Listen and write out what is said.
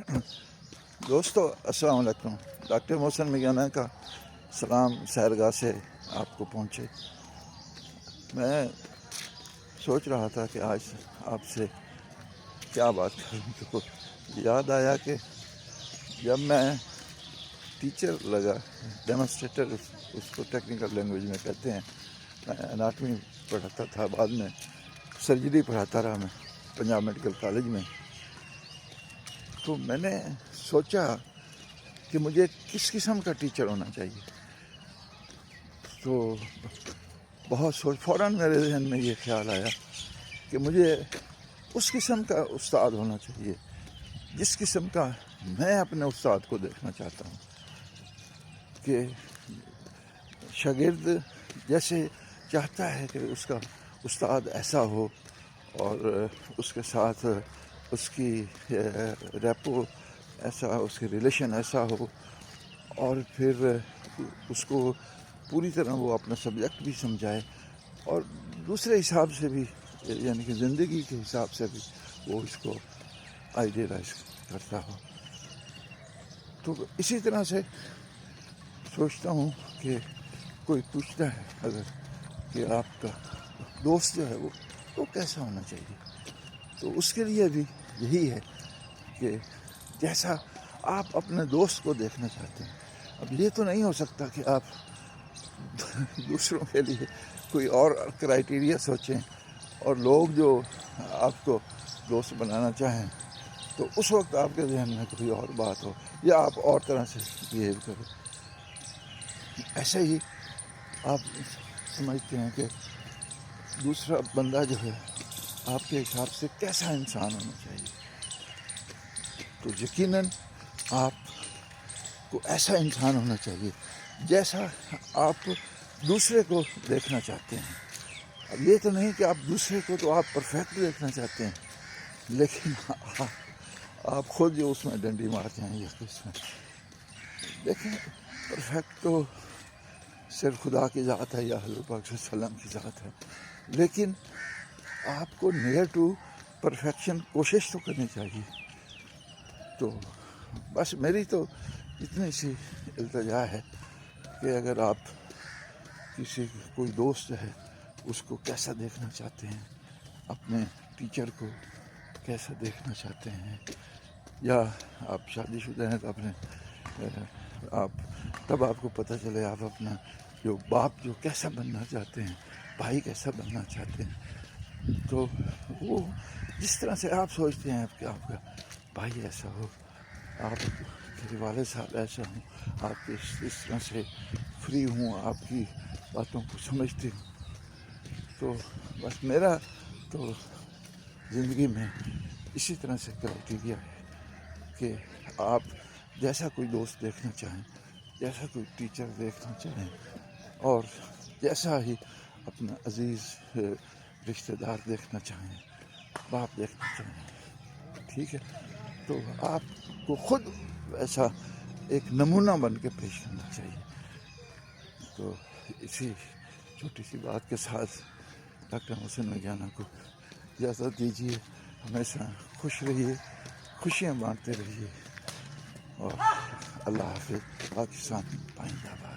دوستو السلام علیکم. ڈاکٹر محسن میانا کا سلام سحرگاہ سے آپ کو پہنچے. میں سوچ رہا تھا کہ آج آپ سے کیا بات کروں، تو یاد آیا کہ جب میں ٹیچر لگا، ڈیمونسٹریٹر اس کو ٹیکنیکل لینگویج میں کہتے ہیں، میں اناٹمی پڑھاتا تھا، بعد میں سرجری پڑھاتا رہا میں پنجاب میڈیکل کالج میں. تو میں نے سوچا کہ مجھے کس قسم کا ٹیچر ہونا چاہیے. تو بہت فوراً میرے ذہن میں یہ خیال آیا کہ مجھے اس قسم کا استاد ہونا چاہیے جس قسم کا میں اپنے استاد کو دیکھنا چاہتا ہوں، کہ شاگرد جیسے چاہتا ہے کہ اس کا استاد ایسا ہو اور اس کے ساتھ اس کی ریپو ایسا، اس کی ریلیشن ایسا ہو، اور پھر اس کو پوری طرح وہ اپنا سبجیکٹ بھی سمجھائے اور دوسرے حساب سے بھی، یعنی کہ زندگی کے حساب سے بھی وہ اس کو آئیڈیلائز کرتا ہو. تو اسی طرح سے سوچتا ہوں کہ کوئی پوچھتا ہے اگر کہ آپ کا دوست جو ہے وہ کیسا ہونا چاہیے، تو اس کے لیے بھی یہی ہے کہ جیسا آپ اپنے دوست کو دیکھنا چاہتے ہیں. اب یہ تو نہیں ہو سکتا کہ آپ دوسروں کے لیے کوئی اور کرائیٹیریا سوچیں اور لوگ جو آپ کو دوست بنانا چاہیں تو اس وقت آپ کے ذہن میں کوئی اور بات ہو یا آپ اور طرح سے بیہیو کریں. ایسے ہی آپ سمجھتے ہیں کہ دوسرا بندہ جو ہے آپ کے حساب سے کیسا انسان ہونا چاہیے، تو یقیناً آپ کو ایسا انسان ہونا چاہیے جیسا آپ دوسرے کو دیکھنا چاہتے ہیں. اب یہ تو نہیں کہ آپ دوسرے کو تو آپ پرفیکٹ دیکھنا چاہتے ہیں، لیکن آپ خود جو اس میں ڈنڈی مارتے ہیں یا اس میں دیکھیں، پرفیکٹ تو صرف خدا کی ذات ہے یا حضور پاک صلی اللہ علیہ وسلم کی ذات ہے، لیکن آپ کو نیئر ٹو پرفیکشن کوشش تو کرنی چاہیے. تو بس میری تو اتنی سی التجا ہے کہ اگر آپ کوئی دوست ہے اس کو کیسا دیکھنا چاہتے ہیں، اپنے ٹیچر کو کیسا دیکھنا چاہتے ہیں، یا آپ شادی شدہ ہیں تو تب آپ کو پتہ چلے آپ اپنا جو باپ جو کیسا بننا چاہتے ہیں، بھائی کیسا بننا چاہتے ہیں. تو وہ جس طرح سے آپ سوچتے ہیں کہ آپ کا بھائی ایسا ہو، آپ کے والد صاحب ایسا ہوں، آپ اس طرح سے فری ہوں، آپ کی باتوں کو سمجھتے ہوں. تو بس میرا تو زندگی میں اسی طرح سے کرائیٹیریا ہے کہ آپ جیسا کوئی دوست دیکھنا چاہیں، جیسا کوئی ٹیچر دیکھنا چاہیں، اور جیسا ہی اپنا عزیز رشتہ دار دیکھنا چاہیں، باپ دیکھنا چاہیں، ٹھیک ہے. تو آپ کو خود ایسا ایک نمونہ بن کے پیش کرنا چاہیے. تو اسی چھوٹی سی بات کے ساتھ ڈاکٹر محسن میانا کو اجازت دیجیے. ہمیشہ خوش رہیے، خوشیاں بانٹتے رہیے، اور اللہ حافظ. پاکستان پائندہ باد.